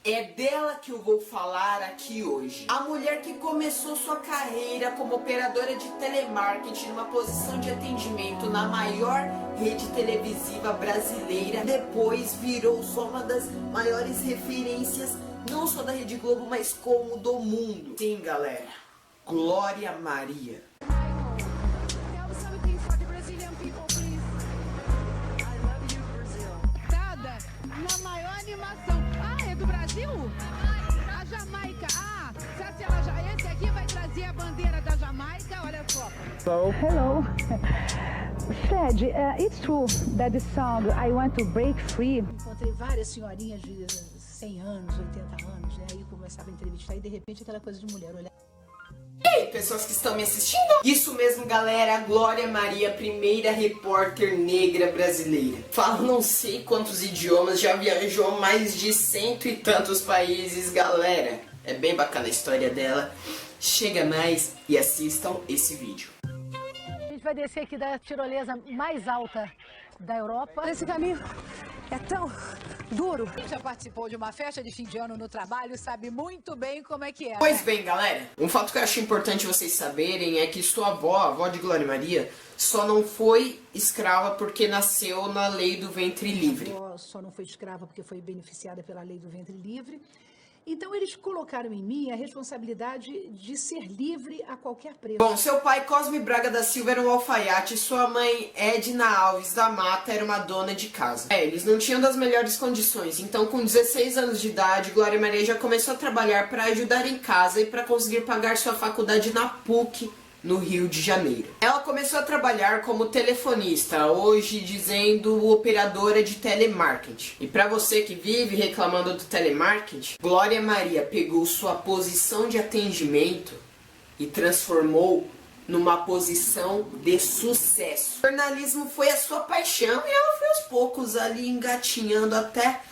É dela que eu vou falar aqui hoje. A mulher que começou sua carreira como operadora de telemarketing numa posição de atendimento na maior rede televisiva brasileira, depois virou só uma das maiores referências, não só da Rede Globo, mas como do mundo. Sim, galera, Glória Maria. Na maior animação. Ah, é do Brasil? A Jamaica. Ah, se ela já esse aqui vai trazer a bandeira da Jamaica, olha só. So. Hello. Fred, it's true that the song I Want to Break Free. Encontrei várias senhorinhas de 100 anos, 80 anos, né? Aí começava a entrevistar e de repente aquela coisa de mulher olhar. E aí, pessoas que estão me assistindo? Isso mesmo, galera, a Glória Maria, primeira repórter negra brasileira. Fala não sei quantos idiomas, já viajou mais de 100 e tantos países, galera. É bem bacana a história dela. Chega mais e assistam esse vídeo. A gente vai descer aqui da tirolesa mais alta da Europa. Esse caminho é tão duro. Quem já participou de uma festa de fim de ano no trabalho sabe muito bem como é que é. Pois bem, galera, um fato que eu acho importante vocês saberem é que sua avó, a avó de Glória Maria, só não foi escrava porque nasceu na lei do ventre livre. A avó só não foi escrava porque foi beneficiada pela lei do ventre livre. Então eles colocaram em mim a responsabilidade de ser livre a qualquer preço. Bom, seu pai Cosme Braga da Silva era um alfaiate e sua mãe Edna Alves da Mata era uma dona de casa. Eles não tinham das melhores condições, então com 16 anos de idade, Glória Maria já começou a trabalhar para ajudar em casa e para conseguir pagar sua faculdade na PUC, no Rio de Janeiro. Ela começou a trabalhar como telefonista, hoje dizendo operadora de telemarketing. E para você que vive reclamando do telemarketing, Glória Maria pegou sua posição de atendimento e transformou numa posição de sucesso. O jornalismo foi a sua paixão e ela foi aos poucos ali engatinhando até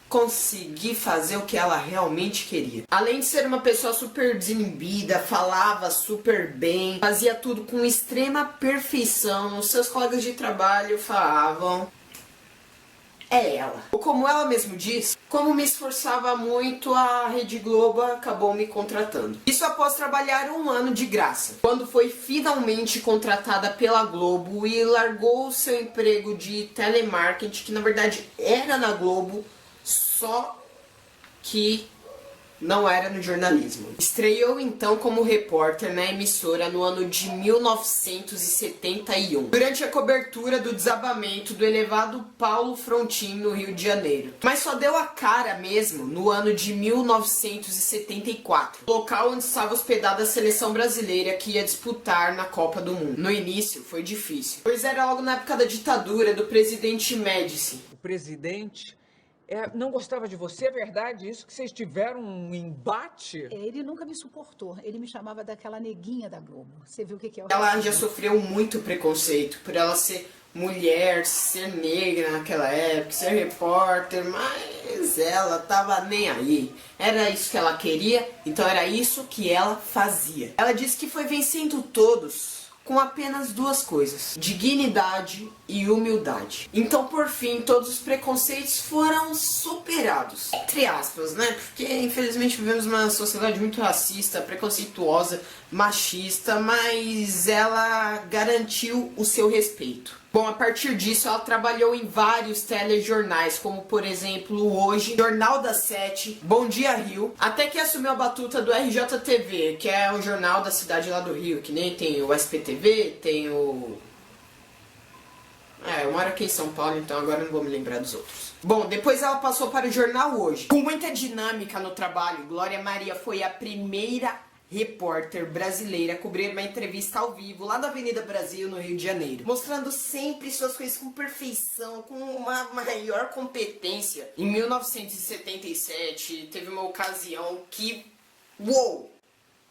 conseguir fazer o que ela realmente queria. Além de ser uma pessoa super desinibida, falava super bem, fazia tudo com extrema perfeição, os seus colegas de trabalho falavam: é ela. Ou como ela mesmo diz, como me esforçava muito, a Rede Globo acabou me contratando. Isso após trabalhar 1 ano de graça. Quando foi finalmente contratada pela Globo e largou o seu emprego de telemarketing, que na verdade era na Globo, só que não era no jornalismo. Estreou então como repórter na emissora no ano de 1971, durante a cobertura do desabamento do elevado Paulo Frontin no Rio de Janeiro. Mas só deu a cara mesmo no ano de 1974, local onde estava hospedada a seleção brasileira que ia disputar na Copa do Mundo. No início foi difícil, pois era logo na época da ditadura do presidente Médici. O presidente não gostava de você, é verdade isso? Que vocês tiveram um embate? Ele nunca me suportou. Ele me chamava daquela neguinha da Globo. Você viu o que é o Ela racismo? já sofreu muito preconceito por ela ser mulher, ser negra naquela época, ser repórter, mas ela tava nem aí. Era isso que ela queria, então era isso que ela fazia. Ela disse que foi vencendo todos com apenas 2 coisas: dignidade e humildade. Então, por fim, todos os preconceitos foram superados. Entre aspas, né? Porque, infelizmente, vivemos uma sociedade muito racista, preconceituosa, machista, mas ela garantiu o seu respeito. Bom, a partir disso, ela trabalhou em vários telejornais, como, por exemplo, Hoje, Jornal das 7, Bom Dia Rio, até que assumiu a batuta do RJTV, que é o jornal da cidade lá do Rio, que nem tem o SPTV, tem o... eu moro aqui em São Paulo, então agora eu não vou me lembrar dos outros. Bom, depois ela passou para o Jornal Hoje. Com muita dinâmica no trabalho, Glória Maria foi a primeira repórter brasileira a cobrir uma entrevista ao vivo lá da Avenida Brasil, no Rio de Janeiro, mostrando sempre suas coisas com perfeição, com uma maior competência. Em 1977, teve uma ocasião que... uou!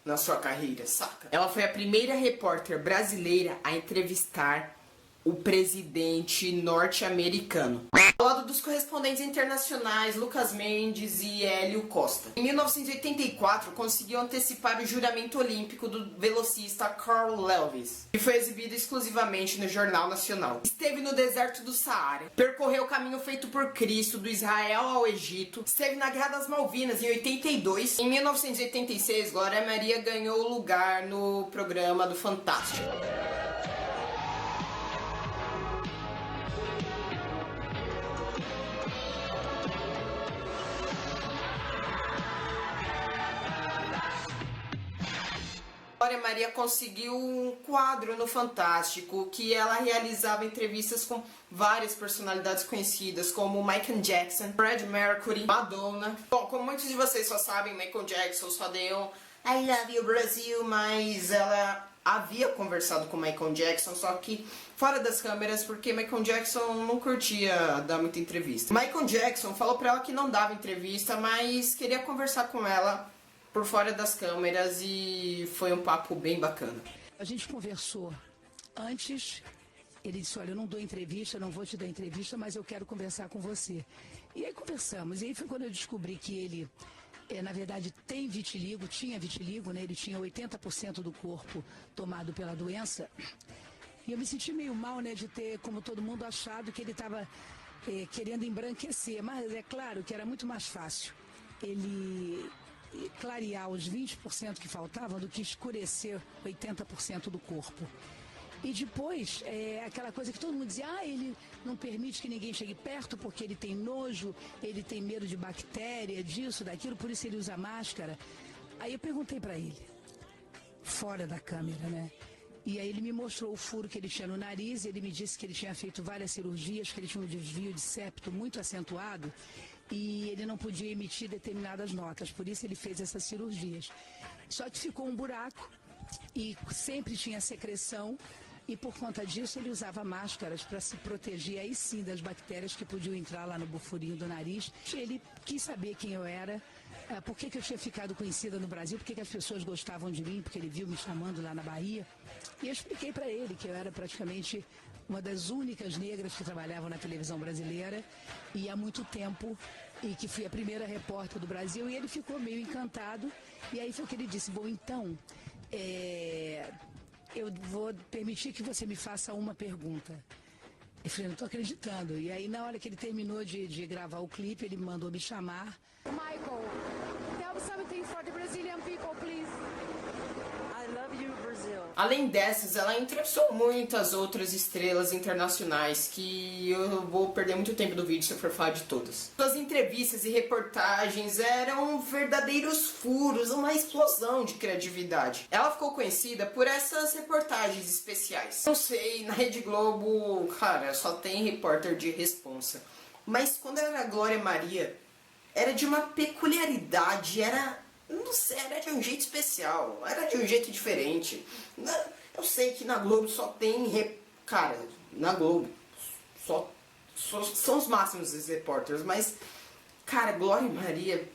Na sua carreira, saca? Ela foi a primeira repórter brasileira a entrevistar o presidente norte-americano. Ao lado dos correspondentes internacionais Lucas Mendes e Hélio Costa. Em 1984, conseguiu antecipar o juramento olímpico do velocista Carl Lewis, que foi exibido exclusivamente no Jornal Nacional. Esteve no deserto do Saara, percorreu o caminho feito por Cristo do Israel ao Egito, esteve na Guerra das Malvinas em 82. Em 1986, Glória Maria ganhou lugar no programa do Fantástico. Glória Maria conseguiu um quadro no Fantástico que ela realizava entrevistas com várias personalidades conhecidas, como Michael Jackson, Freddie Mercury, Madonna. Bom, como muitos de vocês só sabem, Michael Jackson só deu I Love You Brasil, mas ela havia conversado com Michael Jackson, só que fora das câmeras, porque Michael Jackson não curtia dar muita entrevista. Michael Jackson falou pra ela que não dava entrevista, mas queria conversar com ela por fora das câmeras e foi um papo bem bacana. A gente conversou antes, ele disse, olha, eu não dou entrevista, não vou te dar entrevista, mas eu quero conversar com você. E aí conversamos, e aí foi quando eu descobri que ele, na verdade, tinha vitiligo, né? Ele tinha 80% do corpo tomado pela doença. E eu me senti meio mal, né, de ter, como todo mundo, achado que ele estava querendo embranquecer, mas é claro que era muito mais fácil ele clarear os 20% que faltavam do que escurecer 80% do corpo. E depois, aquela coisa que todo mundo dizia, ele não permite que ninguém chegue perto porque ele tem nojo, ele tem medo de bactéria, disso, daquilo, por isso ele usa máscara. Aí eu perguntei para ele, fora da câmera, né? E aí ele me mostrou o furo que ele tinha no nariz, ele me disse que ele tinha feito várias cirurgias, que ele tinha um desvio de septo muito acentuado, e ele não podia emitir determinadas notas, por isso ele fez essas cirurgias. Só que ficou um buraco e sempre tinha secreção e por conta disso ele usava máscaras para se proteger aí sim das bactérias que podiam entrar lá no bufurinho do nariz. Ele quis saber quem eu era, por que eu tinha ficado conhecida no Brasil, por que as pessoas gostavam de mim, porque ele viu me chamando lá na Bahia. E eu expliquei para ele que eu era praticamente uma das únicas negras que trabalhavam na televisão brasileira e há muito tempo, e que fui a primeira repórter do Brasil, e ele ficou meio encantado, e aí foi que ele disse, bom, então, eu vou permitir que você me faça uma pergunta. Eu falei, não estou acreditando. E aí, na hora que ele terminou de gravar o clipe, ele mandou me chamar. Michael, tell something for the Brazilian people, please. I love you, Brazil. Além dessas, ela entrevistou muitas outras estrelas internacionais que eu vou perder muito tempo do vídeo se eu for falar de todas. Suas entrevistas e reportagens eram verdadeiros furos, uma explosão de criatividade. Ela ficou conhecida por essas reportagens especiais. Não sei, na Rede Globo, cara, só tem repórter de responsa. Mas quando era Glória Maria, era de uma peculiaridade, não sei, era de um jeito especial, era de um jeito diferente. Eu sei que na Globo só tem... Cara, na Globo só são os máximos os repórteres, mas... Cara, Glória Maria...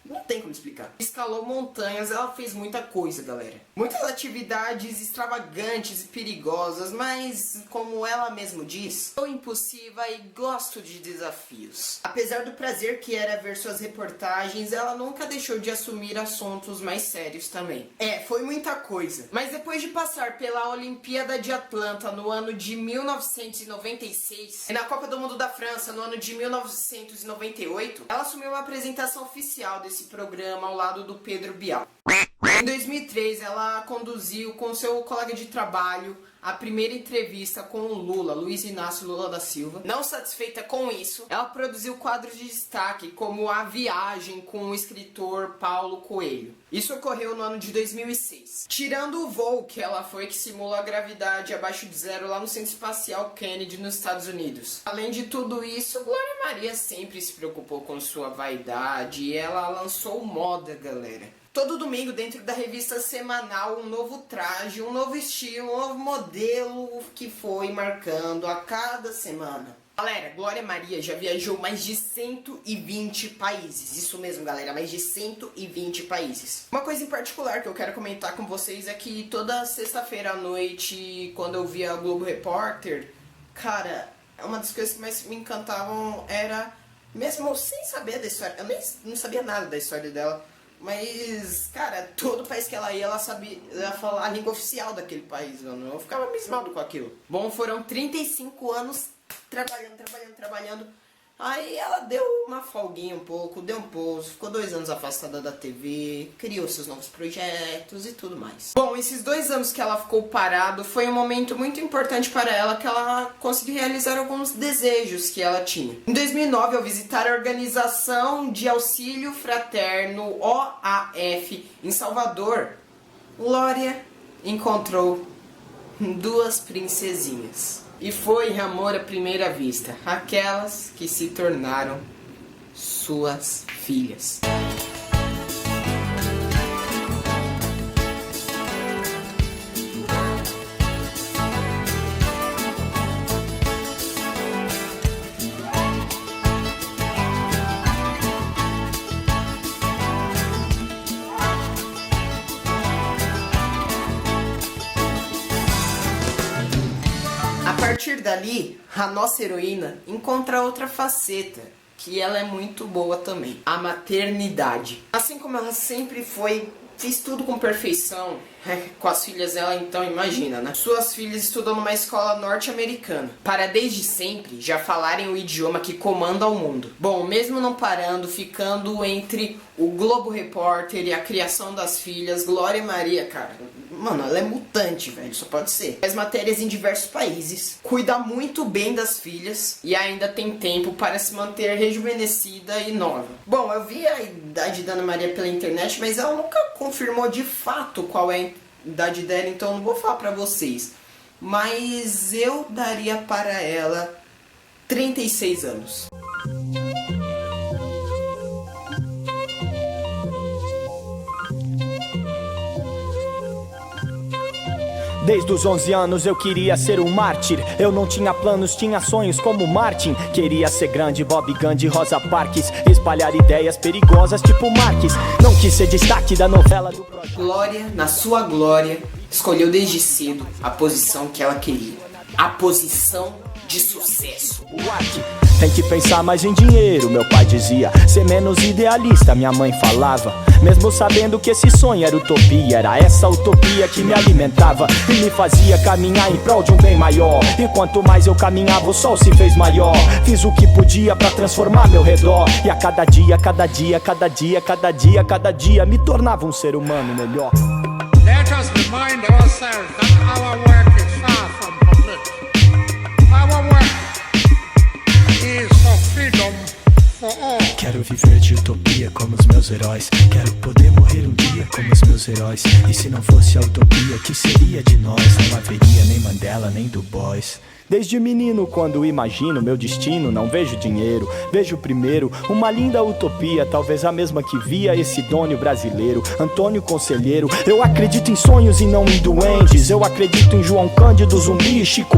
Não tem como explicar. Escalou montanhas, ela fez muita coisa, galera. Muitas atividades extravagantes e perigosas, mas, como ela mesma diz, sou impulsiva e gosto de desafios. Apesar do prazer que era ver suas reportagens, ela nunca deixou de assumir assuntos mais sérios também. Foi muita coisa. Mas depois de passar pela Olimpíada de Atlanta no ano de 1996 e na Copa do Mundo da França no ano de 1998, ela assumiu uma apresentação oficial desse programa ao lado do Pedro Bial. Em 2003, ela conduziu com seu colega de trabalho a primeira entrevista com o Lula, Luiz Inácio Lula da Silva. Não satisfeita com isso, ela produziu quadros de destaque como A Viagem com o escritor Paulo Coelho. Isso ocorreu no ano de 2006. Tirando o voo que ela foi, que simula a gravidade abaixo de zero lá no Centro Espacial Kennedy, nos Estados Unidos. Além de tudo isso, Glória Maria sempre se preocupou com sua vaidade e ela lançou moda, galera. Todo domingo, dentro da revista semanal, um novo traje, um novo estilo, um novo modelo que foi marcando a cada semana. Galera, Glória Maria já viajou mais de 120 países. Isso mesmo, galera, mais de 120 países. Uma coisa em particular que eu quero comentar com vocês é que toda sexta-feira à noite, quando eu via Globo Repórter, cara, uma das coisas que mais me encantavam era, mesmo sem saber da história, eu nem não sabia nada da história dela, mas, cara, todo país que ela ia, ela sabia falar a língua oficial daquele país, mano. Eu ficava abismado com aquilo. Bom, foram 35 anos trabalhando. Aí ela deu uma folguinha um pouco, deu um pouso, ficou 2 anos afastada da TV, criou seus novos projetos e tudo mais. Bom, esses 2 anos que ela ficou parado foi um momento muito importante para ela, que ela conseguiu realizar alguns desejos que ela tinha. Em 2009, ao visitar a Organização de Auxílio Fraterno OAF em Salvador, Glória encontrou 2 princesinhas. E foi amor à primeira vista, aquelas que se tornaram suas filhas. A partir dali, a nossa heroína encontra outra faceta, que ela é muito boa também, a maternidade. Assim como ela sempre fez tudo com perfeição, com as filhas dela, então imagina, né? Suas filhas estudam numa escola norte-americana, para desde sempre já falarem o idioma que comanda o mundo. Bom, mesmo não parando, ficando entre o Globo Repórter e a criação das filhas, Glória Maria, cara, mano, ela é mutante, velho, só pode ser. Faz matérias em diversos países, cuida muito bem das filhas e ainda tem tempo para se manter rejuvenescida e nova. Bom, eu vi a idade da Ana Maria pela internet, mas ela nunca confirmou de fato qual é a idade dela, então eu não vou falar pra vocês. Mas eu daria para ela 36 anos. Desde os 11 anos eu queria ser um mártir. Eu não tinha planos, tinha sonhos como Martin. Queria ser grande, Bob Gandhi, Rosa Parks, espalhar ideias perigosas tipo Marques. Não quis ser destaque da novela do projeto. Glória, na sua glória, escolheu desde cedo a posição que ela queria. A posição de sucesso. Tem que pensar mais em dinheiro, meu pai dizia. Ser menos idealista, minha mãe falava. Mesmo sabendo que esse sonho era utopia, era essa utopia que me alimentava e me fazia caminhar em prol de um bem maior. E quanto mais eu caminhava, o sol se fez maior. Fiz o que podia pra transformar meu redor. E a cada dia, cada dia me tornava um ser humano melhor. Let us remind ourselves that our work is far from complete. Our work is for freedom for all. Quero viver de utopia como os meus heróis. Quero poder morrer um dia como os meus heróis. E se não fosse a utopia, que seria de nós? Não haveria nem Mandela, nem Du Bois. Desde menino, quando imagino meu destino, não vejo dinheiro, vejo primeiro uma linda utopia, talvez a mesma que via esse Sidônio brasileiro, Antônio Conselheiro. Eu acredito em sonhos e não em duendes, eu acredito em João Cândido, Zumbi e Chico